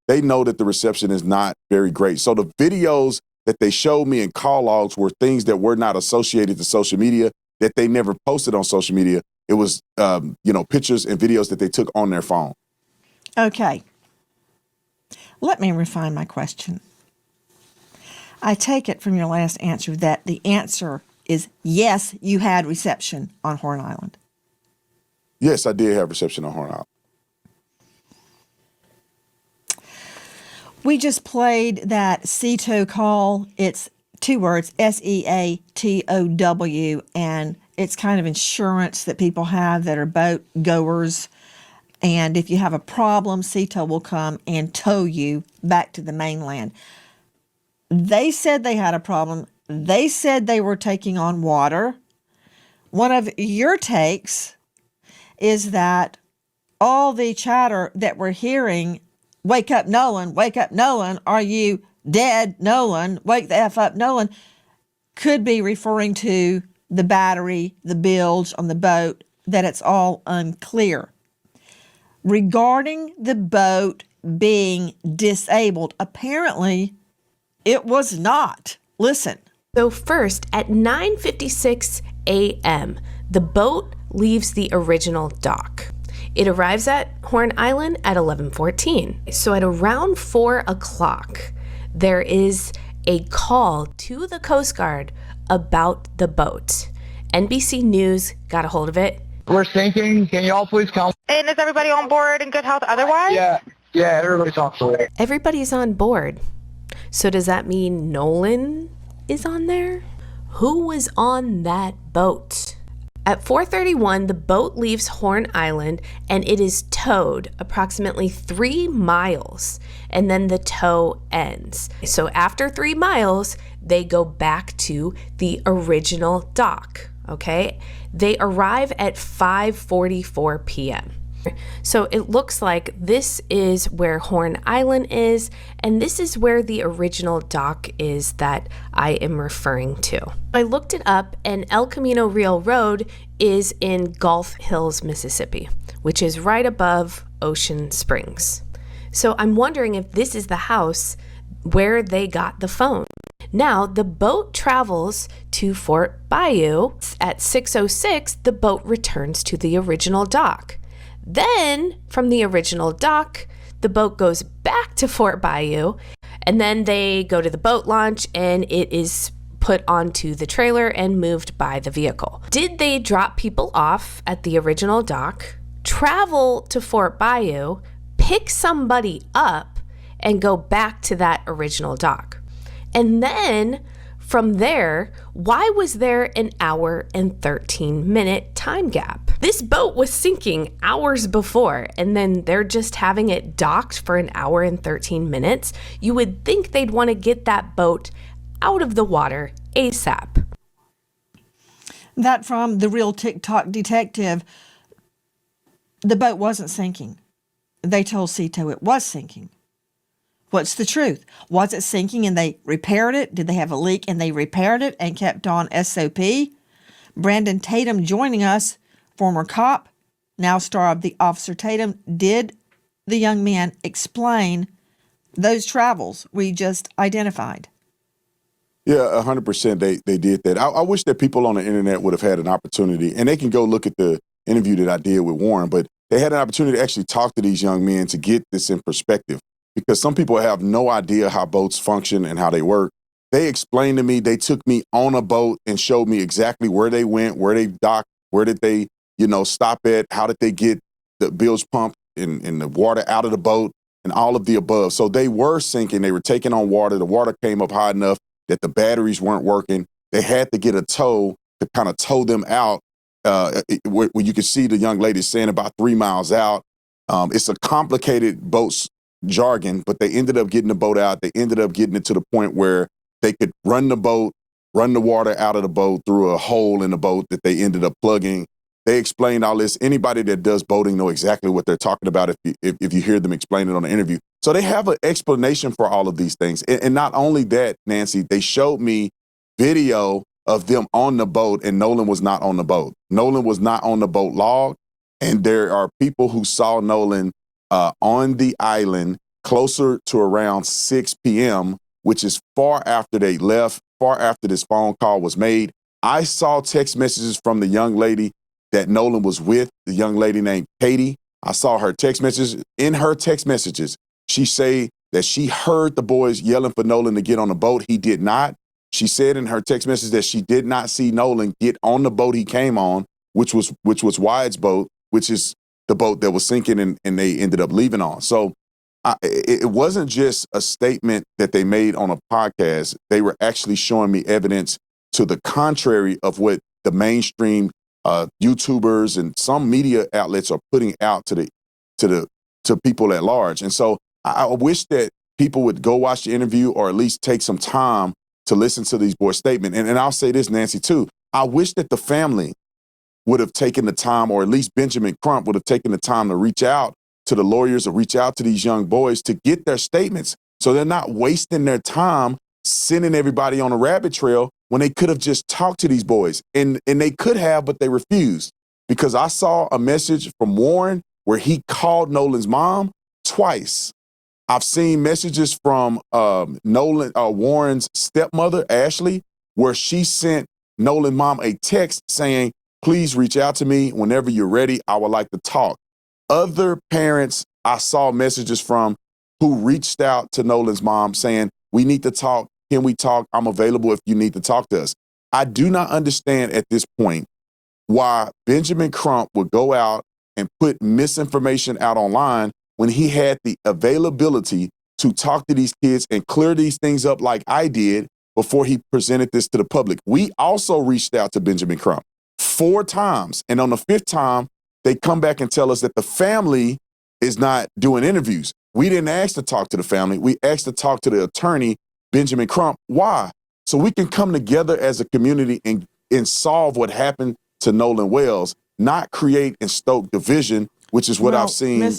they know that the reception is not very great. So the videos that they showed me in call logs were things that were not associated to social media, that they never posted on social media. It was, pictures and videos that they took on their phone. Okay. Let me refine my question. I take it from your last answer that the answer is yes, you had reception on Horn Island. Yes, I did have reception on Horn Island. We just played that SEATOW call. It's 2 words, SEATOW, and it's kind of insurance that people have that are boat goers. And if you have a problem, SEATOW will come and tow you back to the mainland. They said they had a problem. They said they were taking on water. One of your takes is that all the chatter that we're hearing, wake up, Nolan, are you dead, Nolan, wake the F up, Nolan, could be referring to the battery, the bilge on the boat, that it's all unclear. Regarding the boat being disabled, apparently it was not. Listen. So first, at 9:56 a.m., the boat leaves the original dock. It arrives at Horn Island at 11:14. So at around 4 o'clock, there is a call to the Coast Guard about the boat. NBC News got a hold of it. We're sinking. Can you all please come? And is everybody on board in good health otherwise? Yeah, everybody's on board. Everybody's on board. So does that mean Nolan is on there? Who was on that boat? At 4:31, the boat leaves Horn Island and it is towed approximately 3 miles, and then the tow ends. So after 3 miles, they go back to the original dock, okay? They arrive at 5:44 p.m. So it looks like this is where Horn Island is, and this is where the original dock is that I am referring to. I looked it up, and El Camino Real Road is in Gulf Hills, Mississippi, which is right above Ocean Springs. So I'm wondering if this is the house where they got the phone. Now, the boat travels to Fort Bayou. At 6:06, the boat returns to the original dock. Then, from the original dock, the boat goes back to Fort Bayou, and then they go to the boat launch, and it is put onto the trailer and moved by the vehicle. Did they drop people off at the original dock, travel to Fort Bayou, pick somebody up, and go back to that original dock? And then from there, why was there an hour and 13-minute time gap? This boat was sinking hours before, and then they're just having it docked for an hour and 13 minutes. You would think they'd want to get that boat out of the water ASAP. That from the real TikTok detective, the boat wasn't sinking. They told SEATOW it was sinking. What's the truth? Was it sinking and they repaired it? Did they have a leak and they repaired it and kept on SOP? Brandon Tatum joining us, former cop, now star of The Officer Tatum. Did the young man explain those travels we just identified? Yeah, 100% they did that. I wish that people on the internet would have had an opportunity, and they can go look at the interview that I did with Warren, but they had an opportunity to actually talk to these young men to get this in perspective, because some people have no idea how boats function and how they work. They explained to me, they took me on a boat and showed me exactly where they went, where they docked, where did they, stop at, how did they get the bilge pump and the water out of the boat and all of the above. So they were sinking, they were taking on water. The water came up high enough that the batteries weren't working. They had to get a tow to kind of tow them out, where you could see the young lady saying about 3 miles out. It's a complicated boat's jargon, but they ended up getting the boat out. They ended up getting it to the point where they could run the boat, run the water out of the boat through a hole in the boat that they ended up plugging. They explained all this. Anybody that does boating know exactly what they're talking about if you hear them explain it on the interview. So they have an explanation for all of these things. And not only that, Nancy, they showed me video of them on the boat, and Nolan was not on the boat. Nolan was not on the boat log. And there are people who saw Nolan on the island closer to around 6 p.m., which is far after they left, far after this phone call was made. I saw text messages from the young lady that Nolan was with, the young lady named Katie. I saw her text messages. In her text messages, she say that she heard the boys yelling for Nolan to get on the boat. He did not. She said in her text message that she did not see Nolan get on the boat he came on, which was Wyatt's boat, which is the boat that was sinking and they ended up leaving on. So it wasn't just a statement that they made on a podcast. They were actually showing me evidence to the contrary of what the mainstream YouTubers and some media outlets are putting out to people at large. And so I wish that people would go watch the interview or at least take some time to listen to these boys' statement. And I'll say this, Nancy, too. I wish that the family would have taken the time, or at least Benjamin Crump would have taken the time to reach out to the lawyers or reach out to these young boys to get their statements so they're not wasting their time sending everybody on a rabbit trail when they could have just talked to these boys. And they could have, but they refused. Because I saw a message from Warren where he called Nolan's mom twice. I've seen messages from Warren's stepmother, Ashley, where she sent Nolan's mom a text saying, please reach out to me whenever you're ready. I would like to talk. Other parents I saw messages from who reached out to Nolan's mom saying, we need to talk. Can we talk? I'm available if you need to talk to us. I do not understand at this point why Benjamin Crump would go out and put misinformation out online when he had the availability to talk to these kids and clear these things up like I did before he presented this to the public. We also reached out to Benjamin Crump 4 times. And on the 5th time, they come back and tell us that the family is not doing interviews. We didn't ask to talk to the family. We asked to talk to the attorney, Benjamin Crump. Why? So we can come together as a community and solve what happened to Nolan Wells, not create and stoke division, which is what I've seen